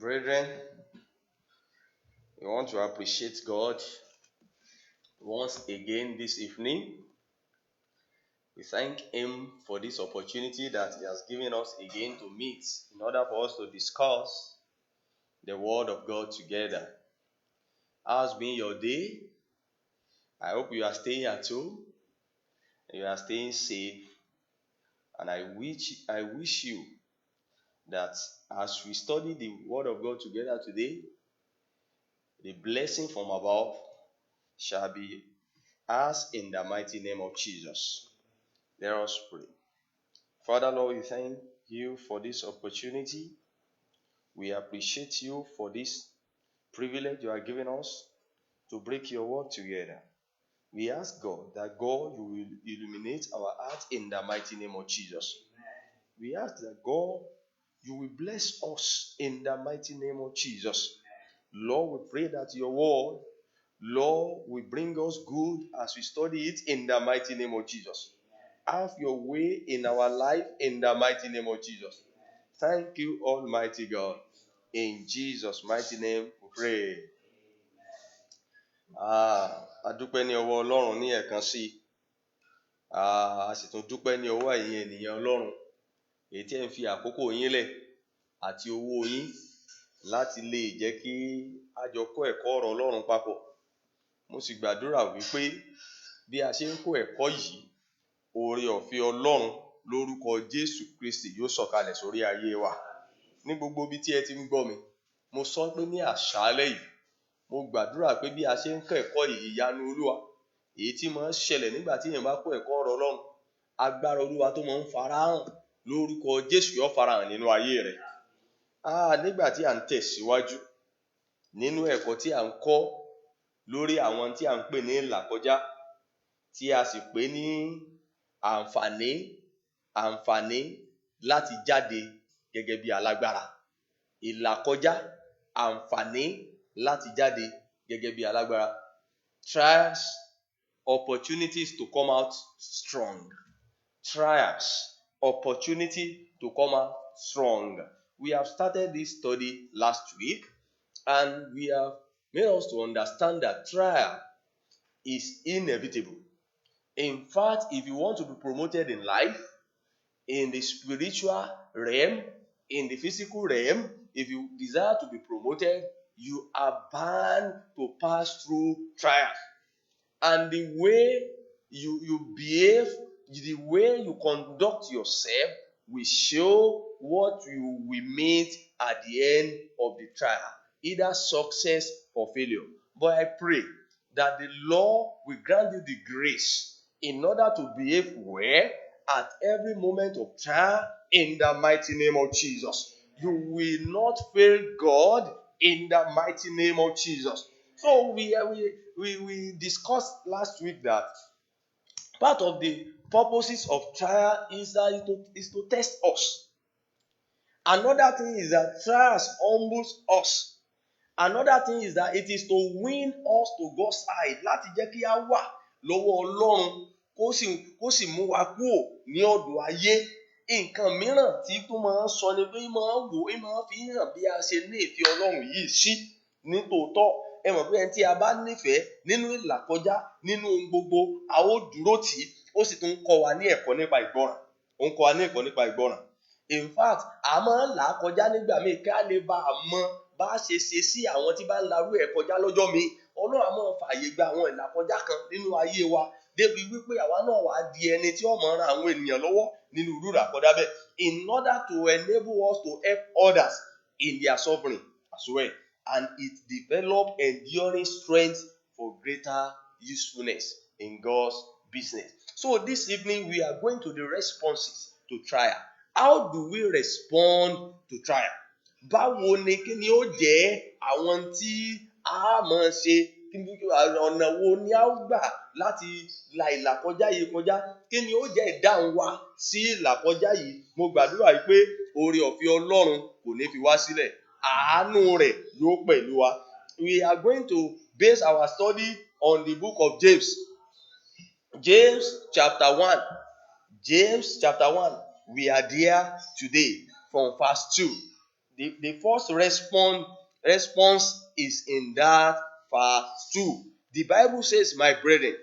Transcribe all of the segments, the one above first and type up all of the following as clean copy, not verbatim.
Brethren, we want to appreciate God once again this evening. We thank Him for this opportunity that He has given us again to meet in order for us to discuss the Word of God together. How has been your day? I hope you are staying at home, you are staying safe, and I wish you that as we study the Word of God together today, the blessing from above shall be ours in the mighty name of Jesus. Let us pray. Father, Lord, we thank you for this opportunity. We appreciate you for this privilege you are giving us to break your word together. We ask God that God, you will illuminate our hearts in the mighty name of Jesus. We ask that God, you will bless us in the mighty name of Jesus. Lord, we pray that your word, Lord, will bring us good as we study it in the mighty name of Jesus. Have your way in our life in the mighty name of Jesus. Thank you, Almighty God. In Jesus' mighty name we pray. A dúpẹ́ ní ọwọ́ Ọlọ́run ní ẹ̀kan sí. A sì tún dúpẹ́ ní ọwọ́ ẹ̀yin ènìyàn Ọlọ́run èyí tí ẹ ń fi àkókò yín lẹ̀ àti owó yín láti lè jẹ́ kí a jọ kọ́ ẹ̀kọ́ ọ̀rọ̀ Ọlọ́run papọ̀. Mo sì gbàdúrà wípé bí a ṣe ń kọ́ ẹ̀kọ́ yìí, oore ọ̀fẹ́ Ọlọ́run lórúkọ Jésù Kristi yóò sọ̀kalẹ̀ sórí ayé wa. Ní gbogbo ibi tí ẹ ti ń gbọ́ mi, mo sọ pé ní àṣálẹ́ yìí, mo gbàdúrà pé bí a ṣe ń kọ́ ẹ̀kọ́ yìí, ìyanu Olúwa èyí tí máa ń ṣẹlẹ̀ nígbà tí èèyàn bá kọ́ ẹ̀kọ́ ọ̀rọ̀ Ọlọ́run, agbára Olúwa tó máa ń farahàn lórúkọ Jésù yóò farahàn nínú ayé rẹ̀. Nígbà tí à ń tẹ̀síwájú nínú ẹ̀kọ́ tí à ń kọ́ lórí àwọn tí à ń pè ní ìlàkọjá, tí a sì pè ní àǹfààní láti jáde gẹ́gẹ́ bí alágbára. Ìlàkọjá, àǹfààní láti jáde gẹ́gẹ́ bí alágbára. Trials, opportunities to come out strong. Trials, opportunity to come out strong. We have started this study last week, and we have made us to understand that trial is inevitable. In fact, if you want to be promoted in life, in the spiritual realm, in the physical realm, if you desire to be promoted, you are bound to pass through trials. And the way you behave, the way you conduct yourself will show what you will meet at the end of the trial, either success or failure. But I pray that the Lord will grant you the grace in order to behave well at every moment of trial in the mighty name of Jesus. You will not fail God in the mighty name of Jesus. So we discussed last week that part of the purposes of trial is to test us. Another thing is that trials humbles us. Another thing is that it is to win us to God's side, láti jẹ́ kí a wà lọ́wọ́ Ọlọ́run kó sì mú wa kúrò ní ọ̀dọ̀ ayé. Nǹkan mìíràn tí tó máa ń sọ ni pé máa fi hàn bí a ṣe ní ìfẹ́ Ọlọ́run yìí sí ní tòótọ́. Ẹ mọ̀ pé ẹni tí a bá nífẹ̀ẹ́ nínú ìlàkọjá, nínú ohun gbogbo, a ó dúró tì í, ó sì tún ń kọ́ wa ní ẹ̀kọ́ nípa ìgbọràn. Ó ń kọ́ wa ní ẹ̀kọ́ nípa ìgbọràn. In fact, a máa ń là á kọjá nígbà míì ká lè bá a mọ bá a ṣe sí àwọn tí bá ń larú ẹ̀ kọjá lọ́jọ́ míì. Ọlọ́run á máa fààyè gba àwọn ìlàkọjá kan nínú ayé wa débi wípé àwa náà wá di ẹni tí ó máa ran àwọn ènìyàn lọ́wọ́ nínú irú ìlàkọjá bẹ́ẹ̀, in order to enable us to help others in their suffering as well, and it develop enduring strength for greater usefulness in God's business. So this evening we are going to the responses to trial. How do we respond to trial? Báwo ni kí ni ó jẹ́ àwọn tí a máa ṣe, ọ̀nà wo ni a ó gbà láti la ìlàkọjá yìí kọjá? Kí ni ó jẹ́ ìdáhùn wa sí ìlàkọjá yìí? Mo gbàdúrà pé oore ọ̀fẹ́ Ọlọ́run kò ní fi wá sílẹ̀. Àánú rẹ̀ yóò pẹ̀lú wa. We are going to base our study on the book of James. James chapter 1. James chapter 1. We are there today from verse 2. the first response is in that verse 2. The Bible says, my brethren,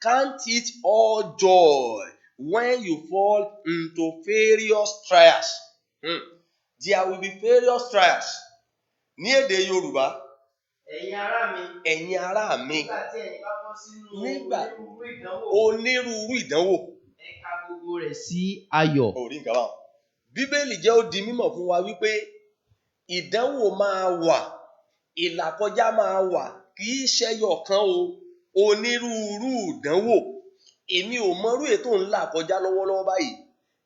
count it all joy when you fall into various trials. There will be various trials. Ní èdè Yorùbá, ẹ̀yin ará mi, nígbà onírúurú ìdánwò, ẹ ka gbogbo rẹ̀ sí ayọ̀. Orí nǹkan báwọn. Bíbélì jẹ́ ó di mímọ̀ fún wa wípé ìdánwò máa wà, ìlàkọjá máa wà, kì í ṣẹyọ kan o, onírúurú ìdánwò. Èmi ò mọrú ètò ńlá kọjá lọ́wọ́lọ́wọ́ báyìí.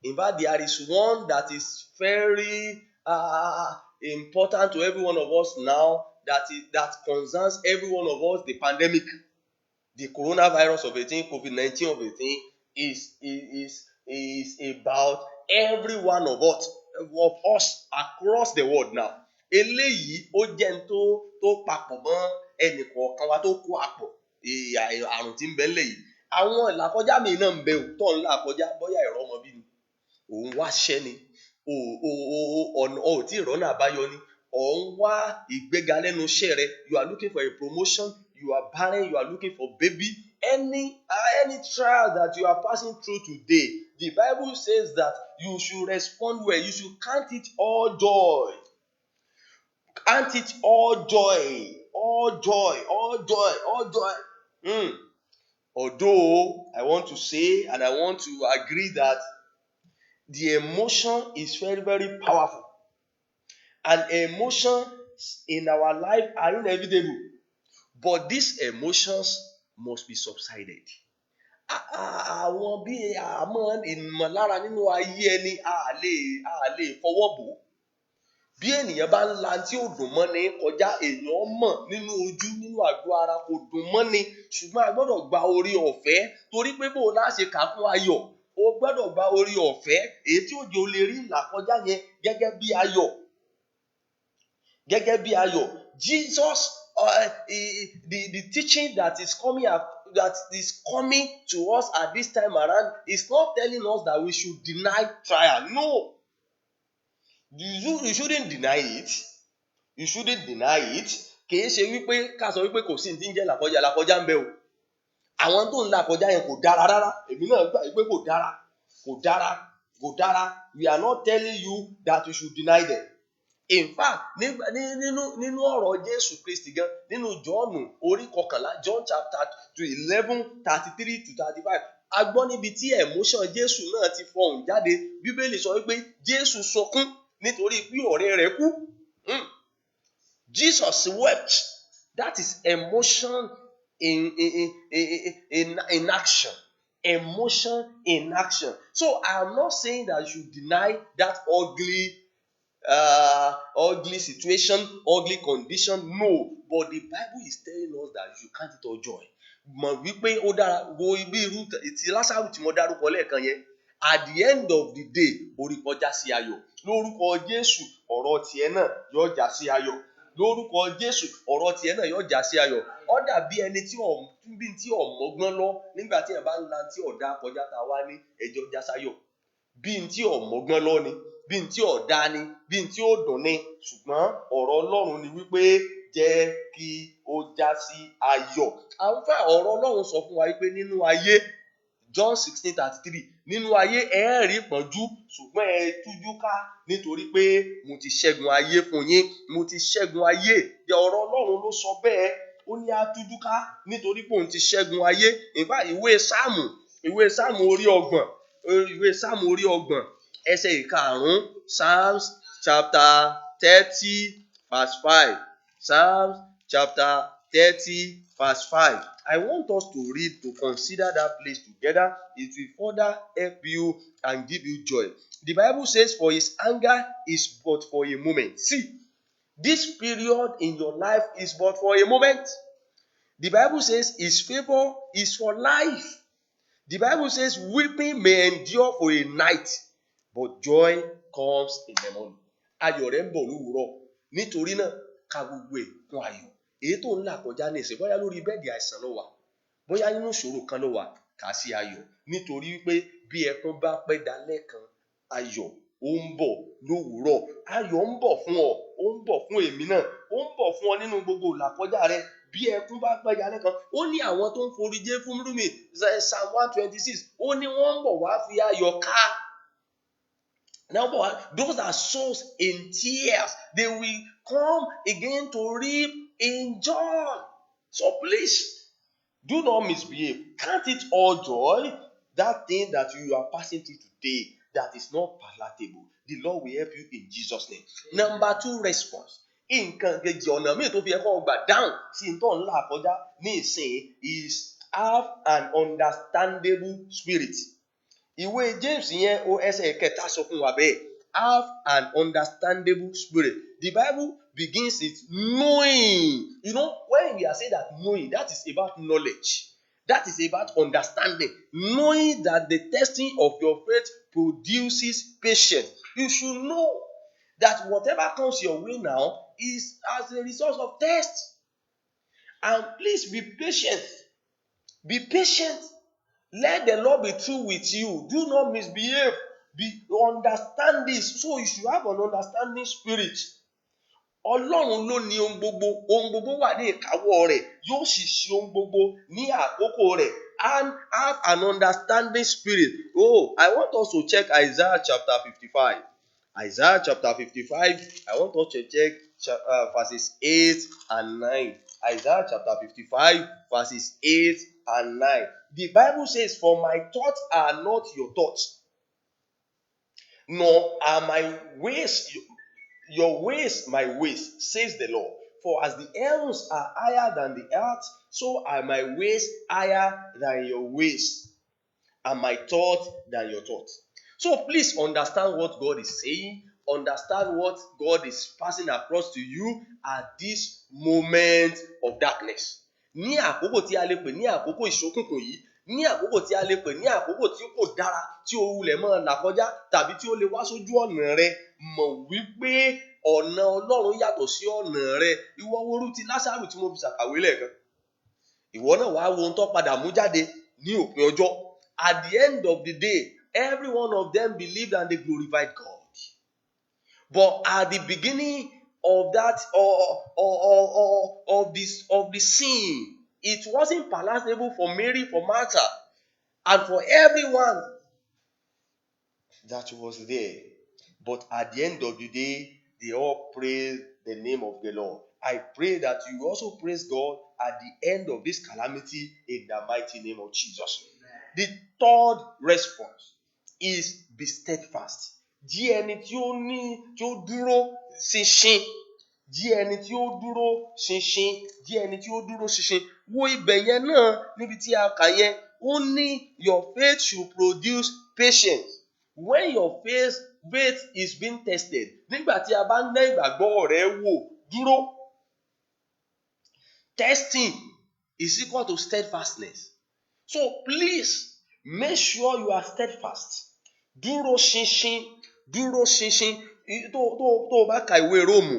In fact, there is one that is very important to every one of us now, that concerns every one of us, the pandemic. The coronavirus of 18, COVID-19 of 18 is about every one of us across the world now. Eléyìí ó jẹ́ n tó papọ̀ mọ́ ẹnì kọ̀ọ̀kan wa tó kó àpọ̀ àrùn tí ń bẹ ńlẹ̀ yìí. Àwọn ìlàkọjá mi náà ń bẹ òótọ́ ńlá kọjá bóyá ìrọ́mọbí ni, òun wá ṣẹ́ ni, ò tí ìrọ́nà àbáyọ ni, òun wá ìgbéga lẹ́nu iṣẹ́ rẹ, you are looking for a promotion, you are barren, you are looking for baby. Any trial that you are passing through today, the Bible says that you should respond well. You should count it all joy. Count it all joy. All joy. All joy. All joy. Although I want to say and I want to agree that the emotion is very, very powerful. And emotions in our life are inevitable. But these emotions must be subsided. Àwọn bí àmọ́ ìmọ̀lára nínú ayé ẹni a lè fọwọ́ bò. Bí ènìyàn bá ń la tí ò dùn mọ́ ni kọjá, èèyàn mọ̀ nínú ojú, nínú àgọ́ ara kò dùn mọ́ ni, ṣùgbọ́n a gbọ́dọ̀ gba orí ọ̀fẹ́ torí pé bó o láṣẹ kà fún ayọ̀, o gbọ́dọ̀ gba orí ọ̀fẹ́ èyí tí òjò lè rí ìlàkọjá yẹn gẹ́gẹ́ bí ayọ̀. Gẹ́gẹ́ bí ayọ̀. Jesus, the teaching that is coming to us at this time around is not telling us that we should deny trial. No. You shouldn't deny it. You shouldn't deny it. Kìí ṣe wípé ká sọ wípé kò sí ní tí ń jẹ́ làkọjá ń bẹ o. Àwọn tó ń làkọjá yẹn kò dára rárá. Èmi náà gbà wípé kò dára. We are not telling you that you should deny them. In fact, nínú ọ̀rọ̀ Jésù Kristi gan, nínú Jọ́ọ̀nù orí 11, John chapter 11, 33 to 35, a gbọ́ níbi tí emotion Jésù náà ti fọhùn jáde. Bíbélì sọ wípé Jésù sọkún nítorí pé ọ̀rẹ́ rẹ̀ kú. Jesus wept. That is emotion in action. Emotion in action. So I'm not saying that you should deny that ugly situation, ugly condition. No, but the Bible is telling us that you should count it all joy. Mọ̀ wípé ó dára wo ibi irú ti Lásárù tí mo dárúkọ lẹ́ẹ̀kan yẹn. At the end of the day, orí kọjá sí ayọ̀. Lórúkọ Jésù, ọ̀rọ̀ tiẹ̀ náà yóò já sí ayọ̀. Lórúkọ Jésù, ọ̀rọ̀ tiẹ̀ náà yóò já sí ayọ̀. Ó dàbí ẹni tí ọ̀mọ́gbọ́n lọ nígbà tí ẹ̀ bá ń la tí ọ̀dà kọjá ta wá ní ẹjọ́ já sáyọ̀. Bí n tí ọ̀mọ́gbọ́n lọ ni, bí n tí ọ̀dá ni, bí n tí ó dùn ni, ṣùgbọ́n ọ̀rọ̀ Ọlọ́run ni wípé jẹ́ kí ó já sí ayọ̀. Àwọn ọ̀rọ̀ Ọlọ́run sọ fún wa wípé nínú ayé, John 16:33, nínú ayé ẹ rí ìpọ́njú ṣùgbọ́n ẹ tújú ká nítorí pé mo ti ṣẹ́gun ayé fún yín. Mo ti ṣẹ́gun ayé. Ọ̀rọ̀ Ọlọ́run ló sọ bẹ́ẹ̀. Ó ní a tújú ká nítorí pé òun ti ṣẹ́gun ayé. In fact, ìwé Sáàmù orí ọgbọ̀n ẹsẹ̀ ìkarùn-ún, Psalms chapter 30 verse 5. Psalms chapter 30 verse 5. I want us to consider that place together. It will further help you and give you joy. The Bible says, for his anger is but for a moment. See, this period in your life is but for a moment. The Bible says his favor is for life. The Bible says weeping may endure for a night, but joy comes in the morning. Ayọ̀ rẹ̀ ń bọ̀ lówùúrọ̀. Nítorí náà, ka gbogbo kún ayọ̀. Èyí tó ń là kọjá ní ìsìn, bóyá lórí bẹ́ẹ̀dì àìsàn ló wà, bóyá nínú ìṣòro kan ló wà, kà sí ayọ̀. Nítorí wípé bí ẹkún bá pẹ́ dalẹ́ kan, ayọ̀ ó ń bọ̀ lówùúrọ̀. Ayọ̀ ń bọ̀ fún ọ, ó ń bọ̀ fún èmi náà, ó ń bọ̀ fún ọ nínú gbogbo ìlàkọjá rẹ. Bí ẹkún bá pẹ́ jalẹ́ kan, ó ní àwọn tó ń foríjì fún rúmi, Psalm 126, ó ní wọ́n ń bọ̀ wá fi ayọ̀ ká. Now, those that sows in tears, they will come again to reap in joy. So please, do not misbehave. Count it all joy, that thing that you are passing through today that is not palatable. The Lord will help you in Jesus' name. Number 2 response. Nǹkan kejì ọ̀nà míì tó fi ẹ̀kọ́ gbà dáhùn sí n tó ń là kọjá ní ìsìn is have an understandable spirit. Ìwé James yẹn ẹsẹ̀ kẹta sọ fún wa bẹ́ẹ̀. Have an understandable spirit. The Bible begins with knowing. You know, when we are saying that knowing, that is about knowledge. That is about understanding. Knowing that the testing of your faith produces patience. You should know that whatever comes your way now is as a result of test. And please be patient. Be patient. Let the Lord be true with you. Do not misbehave. Understand this. So you should have an understanding spirit. Ọlọ́run ló ní ohun gbogbo wà ní ìkáwọ́ rẹ̀, yóò sì ṣe ohun gbogbo ní àkókò rẹ̀. And have an understanding spirit. Oh, I want us to check Isaiah chapter 55. Isaiah chapter 55, I want us to check verses 8 and 9. Isaiah chapter 55, verses 8 and 9. The Bible says, "For my thoughts are not your thoughts, nor are my ways your ways my ways, says the Lord. For as the heavens are higher than the earth, so are my ways higher than your ways, and my thoughts than your thoughts." So please understand what God is saying. Understand what God is passing across to you at this moment of darkness. Ní àkókò tí a lè pè ní àkókò ìṣókùnkùn yìí, ní àkókò tí a lè pè ní àkókò tí kò dára, tí o wulẹ̀ máa là kọjá tàbí tí ó lè wá sójú ọ̀nà rẹ, mọ̀ wípé ọ̀nà Ọlọ́run yàtọ̀ sí ọ̀nà rẹ. Ìwọ wo irú ti Lásárù tí mo fi ṣàkàwé lẹ́ẹ̀kan. Ìwọ náà wá wo ohun tó padà mú jáde ní òpin ọjọ́. At the end of the day, every one of them believed and they glorified God. But at the beginning of that of the scene, it wasn't palatable for Mary, for Martha, and for everyone that was there. But at the end of the day, they all praised the name of the Lord. I pray that you also praise God at the end of this calamity in the mighty name of Jesus. The third response is be steadfast. Jí ẹni tí ó dúró ṣinṣin. Jí ẹni tí ó dúró ṣinṣin. Jí ẹni tí ó dúró ṣinṣin. Wo ibẹ̀ yẹn náà níbi tí a kà yẹn. Ó ní your faith should produce patience. When your faith is being tested, nígbà tí a bá ń dán ìgbàgbọ́ rẹ wò, dúró. Testing is equal to steadfastness. So please make sure you are steadfast. Dúró ṣinṣin. Dúró ṣinṣin. Tó o bá ka ìwé Róòmù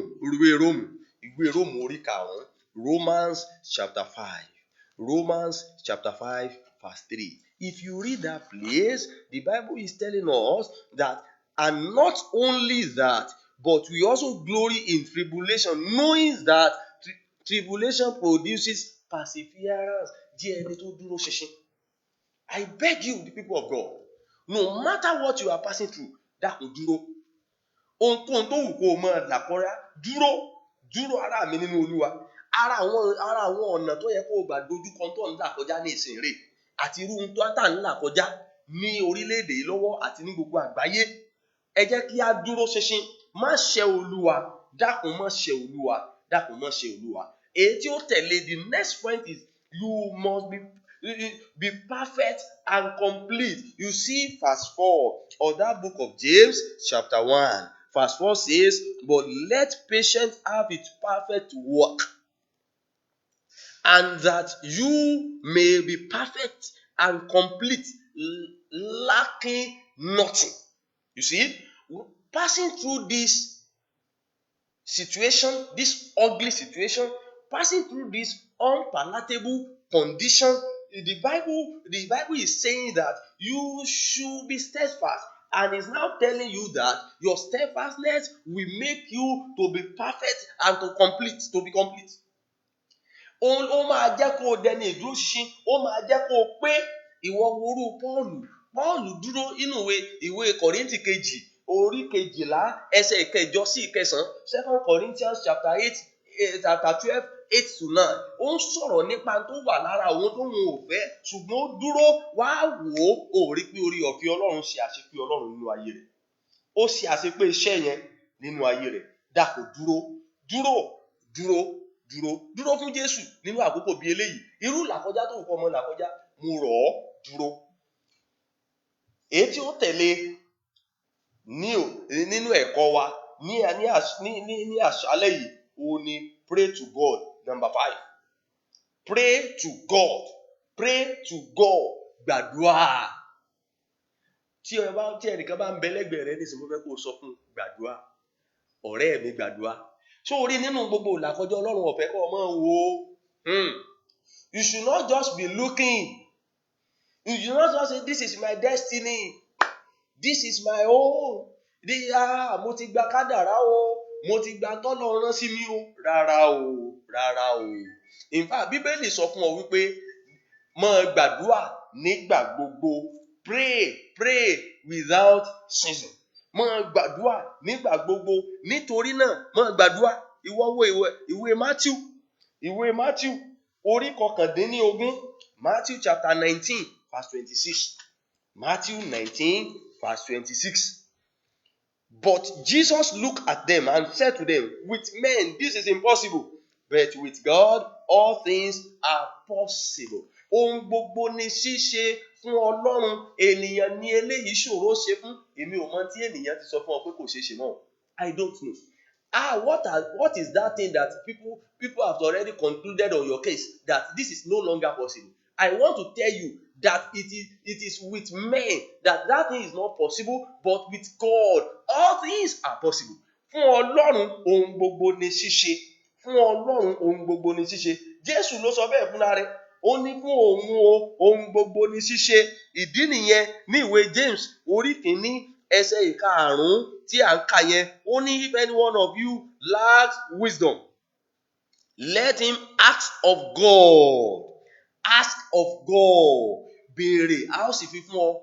orí karùn-ún, Romans chapter 5. Romans chapter 5 verse 3. If you read that place, the Bible is telling us that, and not only that, but we also glory in tribulation, knowing that tribulation produces perseverance. Jí ẹni tó dúró ṣinṣin. I beg you, the people of God, no matter what you are passing through, dákun dúró. Ohunkóhun tó wù kó o máa là kọjá, dúró ará mi nínú Olúwa. Ara àwọn ọ̀nà tó yẹ kó o gbà dojúkọ tó ń là kọjá ní ìsìn rẹ̀, àti irú ohun tó tà ń là kọjá ní orílẹ̀-èdè yìí lọ́wọ́ àti ní gbogbo àgbáyé. Ẹ jẹ́ kí a dúró ṣinṣin. Má ṣẹ̀ Olúwa. Dákun má ṣẹ̀ Olúwa. Dákun má ṣẹ̀ Olúwa. Èyí tí ó tẹ̀lé, the next point is you must be perfect and complete. You see verse 4 of that book of James chapter 1. Verse 4 says, "But let patience have its perfect work, and that you may be perfect and complete, lacking nothing." You see, passing through this situation, this ugly situation, passing through this unpalatable condition, the Bible is saying that you should be steadfast and is now telling you that your steadfastness will make you to be perfect and to be complete. Ó máa jẹ́ kó o dẹni ìdúróṣinṣin, ó máa jẹ́ kó o pé ìwọ worú Pọ́ọ̀lù dúró inú ìwé Kọ́ríńtì kejì orí 12 ẹsẹ̀ ìkẹjọ sí ìkẹsàn-án 2 Corinthians chapter 12 8-9. Ó ń sọ̀rọ̀ nípa tó wà lára òun tó wọn ò fẹ́, ṣùgbọ́n ó dúró wá wò ó rí pé orí ọ̀fẹ́ Ọlọ́run ṣe àṣepé Ọlọ́run nínú ayé rẹ̀. Ó ṣe àṣepé iṣẹ́ yẹn nínú ayé rẹ̀. Dàpọ̀ dúró fún Jésù nínú àkókò bí eléyìí. Irú làkọjá tó kọ́ ọmọ làkọjá, mo rọ̀ ọ́ dúró. Èyí tí ó tẹ̀lé nínú ẹ̀kọ́ wa ní àṣálẹ́ yìí, ó ní pray to God. Number 5. Pray to God. Gbàdúrà. Tí ẹnìkan bá ń bẹ lẹ́gbẹ̀ẹ́ rẹ nísìnyí, mo fẹ́ kó o sọ fún gbàdúrà. Ọ̀rẹ́ mi gbàdúrà. So orí nínú gbogbo làkọjá Ọlọ́run ọ̀fẹ́ kọ́ ọmọ wo. You should not just be looking. You should not just say this is my destiny. This is my own. Mo ti gba kádàrá o. Mo ti gba tọ́lọ́run rán sí mi o. Rárá o. In fact, Bíbélì sọ fún ọ wípé máa gbàdúrà nígbà gbogbo. Pray without ceasing. Máa gbàdúrà nígbà gbogbo. Nítorí náà máa gbàdúrà. Ìwọ wo ìwé Matthew orí 19. Matthew chapter 19 verse 26. Matthew 19 verse 26. But Jesus looked at them and said to them, with men this is impossible, but with God all things are possible. Ohun gbogbo ni ṣíṣe fún Ọlọ́run. Ènìyàn ni eléyìí ṣòro ṣe fún. Èmi ò mọ̀ tí ènìyàn ti sọ fún ọ pé kò ṣeé ṣe mọ́. I don't know. What is that thing that people have already concluded on your case that this is no longer possible? I want to tell you that it is with men that thing is not possible, but with God all things are possible. Fún Ọlọ́run ohun gbogbo ni ṣíṣe. Fún Ọlọ́run ohun gbogbo ni ṣíṣe. Jésù ló sọ bẹ́ẹ̀ fúnra rẹ̀. Ó ní fún òun ohun gbogbo ni ṣíṣe. Ìdí nìyẹn ní ìwé James orí 1 ẹsẹ̀ 5 tí à ń kà yẹn. Ó ní if any one of you lacks wisdom, let him ask of God. Ask of God. Béèrè, a ó sì fi fún ọ.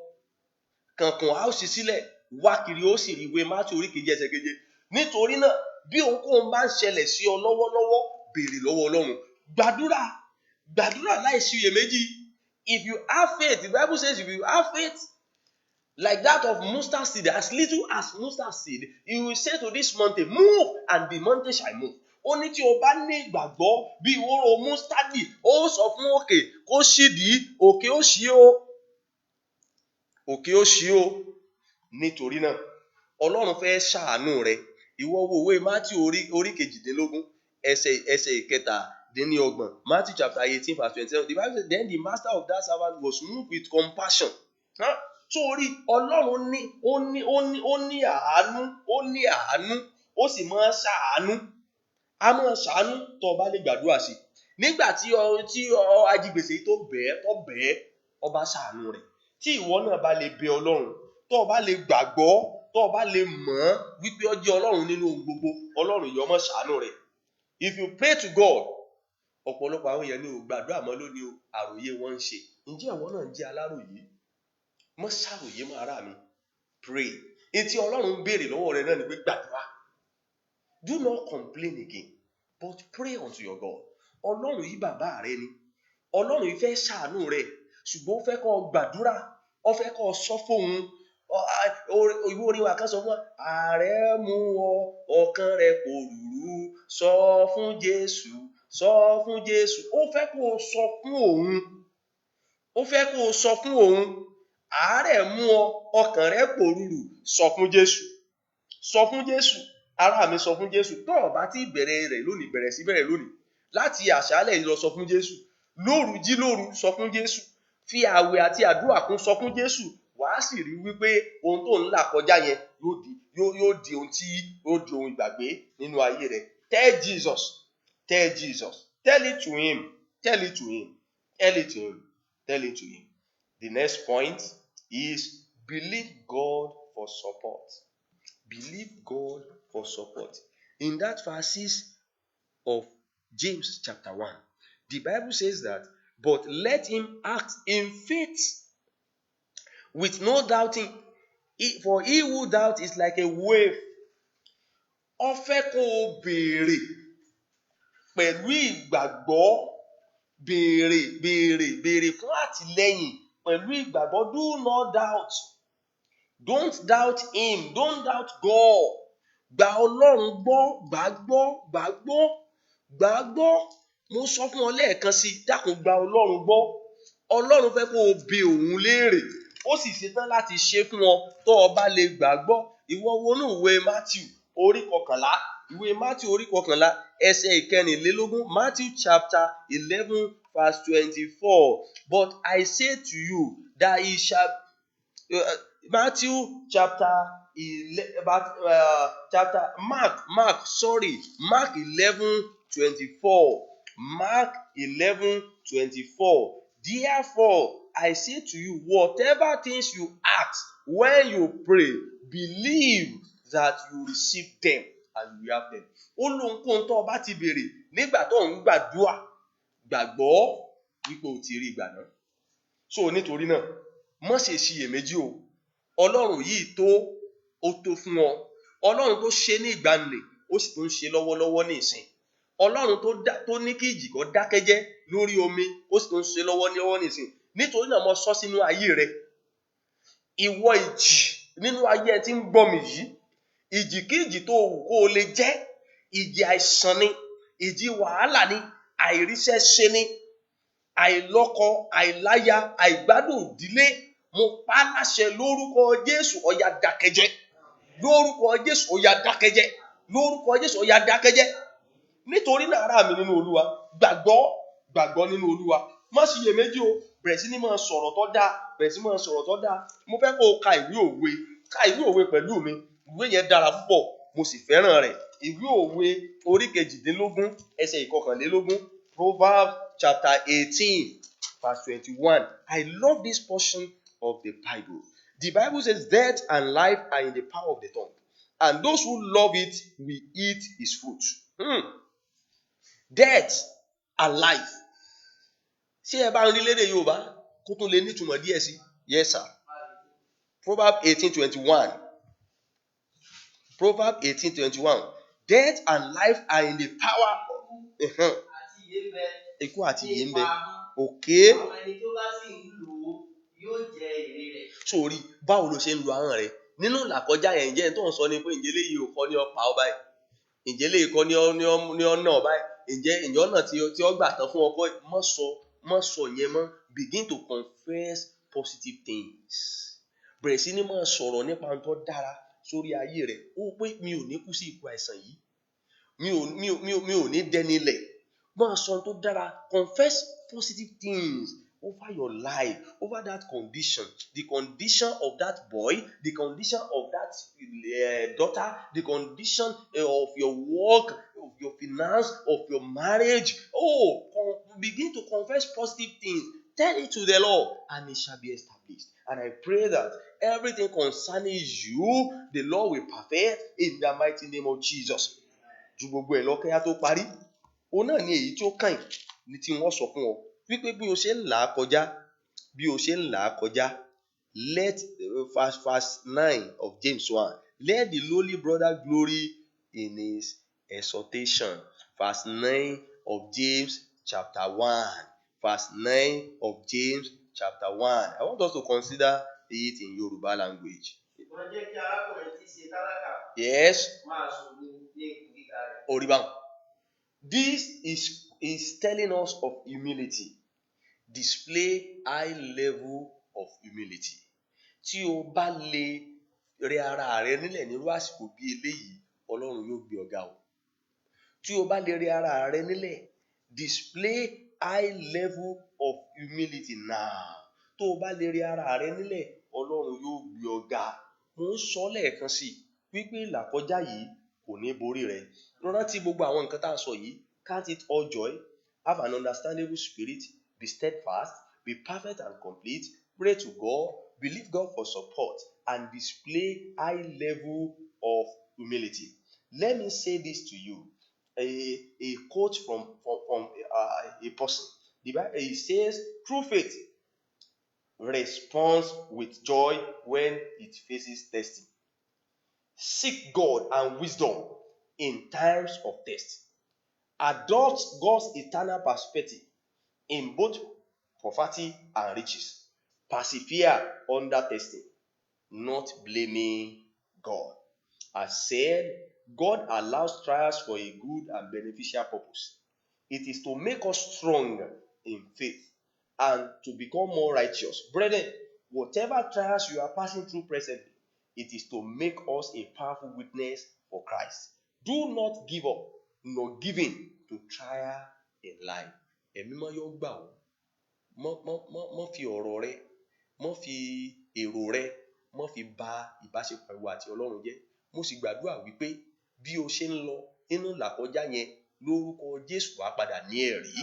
Kànkùn, a ó sì sílẹ̀. Wá kiri, ó sì rí. Ìwé Mátíù orí 7 ẹsẹ̀ 7. Nítorí náà, bí ohunkóhun bá ń ṣẹlẹ̀ sí ọ lọ́wọ́lọ́wọ́, béèrè lọ́wọ́ Ọlọ́run. Gbàdúrà láìsí iyèméjì. If you have faith, the Bible says if you have faith like that of mustard seed, as little as mustard seed, you will say to this mountain, move, and the mountain shall move. Ó ní tí o bá ní ìgbàgbọ́ bí ìwóró mustadi, ó sọ fún òkè kó ṣídìí, òkè ó ṣí o. Nítorí náà, Ọlọ́run fẹ́ ṣàánú rẹ. Ìwọ wo ìwé Mátíù orí 18 ẹsẹ̀ 27. Matthew chapter 18 verse 27. The Bible says, then the master of that servant was moved with compassion. Sórí Ọlọ́run ó ní àánú, ó sì máa ṣàánú. A máa ṣàánú tó bá lè gbàdúrà sí. Nígbà tí ajigbèsè tó bẹ́ẹ̀ ọba ṣàánú rẹ̀. Tí ìwọ náà bá lè bẹ Ọlọ́run, tó bá lè gbàgbọ́, tó bá lè mọ̀ wípé ó jẹ́ Ọlọ́run nínú ohun gbogbo, Ọlọ́run yóò máa ṣàánú rẹ̀. If you pray to God, ọ̀pọ̀lọpọ̀ àwọn èèyàn ní ò gbàdúrà mọ́ lónìí o, àròyé wọn ń ṣe. Ǹjẹ́ ìwọ náà jẹ́ aláròyé? Mọ́ ṣàròyé mọ́ ara mi. Pray. Etí Ọlọ́run ń béèrè lọ́wọ́ rẹ náà ni pé gbàdúrà. Do not complain again, but pray unto your God. Ọlọ́run yìí bàbá rẹ ni. Ọlọ́run yìí fẹ́ ṣàánú rẹ, ṣùgbọ́n ó fẹ́ kó gbàdúrà, ó fẹ́ kó sọ fóun. Ìwé orin wa kan sọ fún wa, àárẹ̀ mú ọ, ọkàn rẹ kò rúru, sọ fún Jésù. Ó fẹ́ kó sọ fún òun. Àárẹ̀ mú ọ, ọkàn rẹ kò rúru, sọ fún Jésù. Ará mi, sọ fún Jésù. Tó o bá ti bẹ̀rẹ̀ rẹ̀ lónìí, bẹ̀rẹ̀ lónìí. Láti àṣálẹ́ lọ sọ fún Jésù. Lóru jí lóru, sọ fún Jésù. Fi àwẹ̀ àti àdúrà kún, sọ fún Jésù. Wàá sì rí wípé ohun tó ń là kọjá yẹn yóò di ohun ìgbàgbé nínú ayé rẹ̀. Tell Jesus. Tell it to him. The next point is believe God for support. Believe God for support. In that verses of James chapter 1, the Bible says that, but let him act in faith with no doubting. For he who doubts is like a wave. Ó fẹ́ kó o béèrè pẹ̀lú ìgbàgbọ́. Béèrè fún àtìlẹ́yìn pẹ̀lú ìgbàgbọ́. Do not doubt. Don't doubt him. Don't doubt God. Gba Ọlọ́run gbọ́, gbàgbọ́. Mo sọ fún ọ lẹ́ẹ̀kan sí, dákun gba Ọlọ́run gbọ́. Ọlọ́run fẹ́ kó o bi òun léèrè. Ó sì ṣetán láti ṣe fún ọ tó o bá lè gbàgbọ́. Ìwọ wọnú ìwé Matthew orí 11. Ìwé Matthew orí 11 ẹsẹ̀ 14. Matthew chapter 11 verse 24. But I say to you that he shall... Matthew chapter 11, Mark 11:24. Mark 11:24. Therefore, I say to you, whatever things you ask when you pray, believe that you receive them and you have them. Ó lóhun kóhun tó bá ti béèrè nígbà tó ń gbàdúrà, gbàgbọ́ wípé o ti rí ìgbà náà. So nítorí náà, má ṣe ṣiyèméjì o. Ọlọ́run yìí ó tó fún ọ. Ọlọ́run tó ṣe ní ìgbàanì, ó sì tún ṣe lọ́wọ́lọ́wọ́ ní ìsìn. Ọlọ́run tó ní kí ìjì kó dákẹ́jẹ́ lórí omi, ó sì tún ṣe lọ́wọ́lọ́wọ́ ní ìsìn. Nítorí náà mo sọ sínú ayé rẹ. Ìwọ ìjì nínú ayé ẹ tí ń gbọ́ mi yìí, ìjì kí ìjì tó wù kó o lè jẹ́, ìjì àìsàn ni, ìjì wàhálà ni, àìríṣẹ́ ṣe ni, àìlọ́kọ, àìláya, àìgbádùn ìdílé, mo pa á láṣẹ lórúkọ Jésù, ó yá dákẹ́jẹ́. Lórúkọ Jésù, ó yá dákẹ́jẹ́. Lórúkọ Jésù, ó yá dákẹ́jẹ́. Nítorí náà ará mi nínú Olúwa, gbàgbọ́ nínú Olúwa. Má ṣiyèméjì o, bẹ̀rẹ̀ sí ní máa sọ̀rọ̀ tó dáa. Mo fẹ́ kó o ka ìwé òwe pẹ̀lú mi. Ìwé yẹn dára púpọ̀, mo sì fẹ́ràn rẹ̀. Ìwé òwe orí 18 ẹsẹ̀ 21. Proverbs chapter 18 verse 21. I love this portion of the Bible. The Bible says, death and life are in the power of the tongue, and those who love it will eat its fruit. Death and life. Ṣé ẹ bá ń rí lédè Yorùbá kó tún lè nítumọ̀ díẹ̀ sí? Yes, sir. Proverbs 18:21. Proverbs 18:21. Death and life are in the power of... Ikú àti ìyè ń bẹ. Okay. Sórí, báwo ló ṣe ń lo ahọ́n rẹ? Nínú ìlàkọjá yẹn, ǹjẹ́ tó ń sọ ni pé ǹjẹ́ léyìí ò kọ́ ní ọ̀pá ọ báyìí? Ǹjẹ́ léyìí kọ́ ní ọ̀nà ọ báyìí? Ǹjẹ́ ọ̀nà tí ó gbà tán fún ọkọ? Má sọ yẹn mọ́. Begin to confess positive things. Bẹ̀rẹ̀ sí ní máa sọ̀rọ̀ nípa ohun tó dára sórí ayé rẹ̀. Ó pé mi ò ní kú sí ipò àìsàn yìí. Mi ò ní dẹni ilẹ̀. Máa sọ ohun tó dára. Confess positive things over your life, over that condition, the condition of that boy, the condition of that daughter, the condition of your work, of your finance, of your marriage. Begin to confess positive things. Tell it to the Lord, and it shall be established. And I pray that everything concerning you, the Lord will perfect in the mighty name of Jesus. Ju gbogbo ẹ̀ lọ kí a tó parí. Òun náà ni èyí tí ó kàn ní tí wọ́n sọ fún ọ. Wípé bí o ṣe ń là á kọjá, let verse 9 of James 1, let the lowly brother glory in his exhortation. Verse 9 of James chapter 1. Verse 9 of James chapter 1. I want us to consider it in Yoruba language. Yes. Oriban. This is telling us of humility. Display high level of humility. Tí o bá lè rẹ ara rẹ nílẹ̀ nírú àsìkò bí eléyìí, Ọlọ́run yóò gbé ọ ga o. Tí o bá lè rẹ ara rẹ nílẹ̀, display high level of humility now. Tó o bá lè rẹ ara rẹ nílẹ̀, Ọlọ́run yóò gbé ọ ga. Mo ń sọ lẹ́ẹ̀kan sí wípé ìlàkọjá yìí kò ní borí rẹ. Rántí gbogbo àwọn nǹkan tá a sọ yìí. Count it all joy. Have an understandable spirit. Be steadfast. Be perfect and complete. Pray to God. Believe God for support and display high level of humility. Let me say this to you. A quote from a person. The Bible, it says, true faith responds with joy when it faces testing. Seek God and wisdom in times of test. Adopt God's eternal perspective in both poverty and riches. Persevere under testing, not blaming God. As said, God allows trials for a good and beneficial purpose. It is to make us strong in faith and to become more righteous. Brethren, whatever trials you are passing through presently, it is to make us a powerful witness for Christ. Do not give up, nor give in to trial in life. Ẹ̀mí mímọ́ yóò gbà ọ́. Mọ́ fi ọ̀rọ̀ rẹ, mọ́ fi èrò rẹ, mọ́ fi ba ìbáṣepọ̀ ìwọ àti Ọlọ́run jẹ́. Mo sì gbàdúrà wípé bí o ṣe ń lọ nínú ìlàkọjá yẹn, lórúkọ Jésù wá padà ní ẹ̀rí.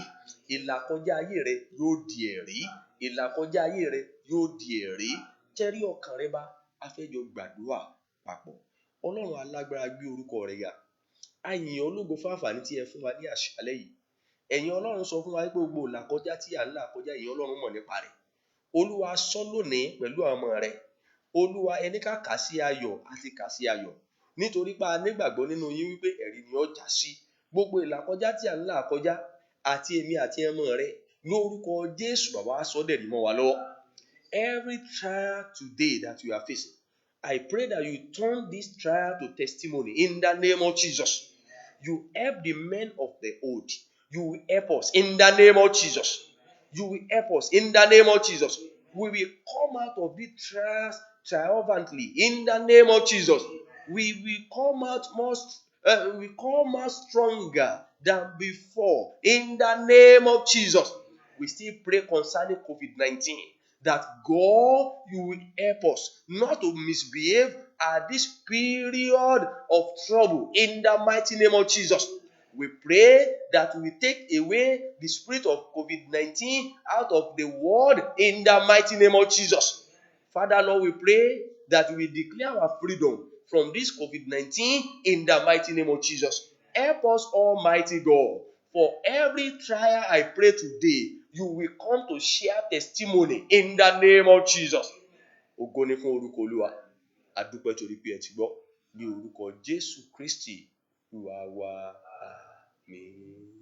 Ìlàkọjá ayé rẹ yóò di ẹ̀rí. Ìlàkọjá ayé rẹ yóò di ẹ̀rí. Tẹ́rí ọkàn rẹ bá, a fẹ́ jọ gbàdúrà papọ̀. Ọlọ́run alágbára gbé orúkọ rẹ ga. A yìn ọ́ lógo fún àǹfààní tí ẹ fún wa ní àṣálẹ́ yìí. Ẹ̀yin Ọlọ́run sọ fún wa pé gbogbo ìlàkọjá tí à ń là kọjá, ẹ̀yin Ọlọ́run mọ̀ nípa rẹ̀. Olúwa sọ lónìí pẹ̀lú àwọn ọmọ rẹ̀. Olúwa ẹni ká kà sí ayọ̀ àti kà sí ayọ̀. Nítorí pé a nígbàgbọ́ nínú yín wípé ẹ̀rí ni ó já sí. Gbogbo ìlàkọjá tí à ń là kọjá àti èmi àti ọmọ rẹ̀, lórúkọ Jésù bàbá sọ dẹ̀rí mọ́ wa lọ́wọ́. Every trial today that you are facing, I pray that you turn this trial to testimony in the name of Jesus. You help the men of the old. You will help us in the name of Jesus. You will help us in the name of Jesus. We will come out of these trials triumphantly in the name of Jesus. We will come out stronger than before in the name of Jesus. We still pray concerning COVID-19 that God, you will help us not to misbehave at this period of trouble in the mighty name of Jesus. We pray that we take away the spirit of COVID-19 out of the world in the mighty name of Jesus. Father, Lord, we pray that we declare our freedom from this COVID-19 in the mighty name of Jesus. Help us, Almighty God. For every trial I pray today, you will come to share testimony in the name of Jesus. Ògo ni fún orúkọ Olúwa. A dúpẹ́ torí pé ẹ ti gbọ́ ní orúkọ Jésù Kristi Olúwa wa. Àmín.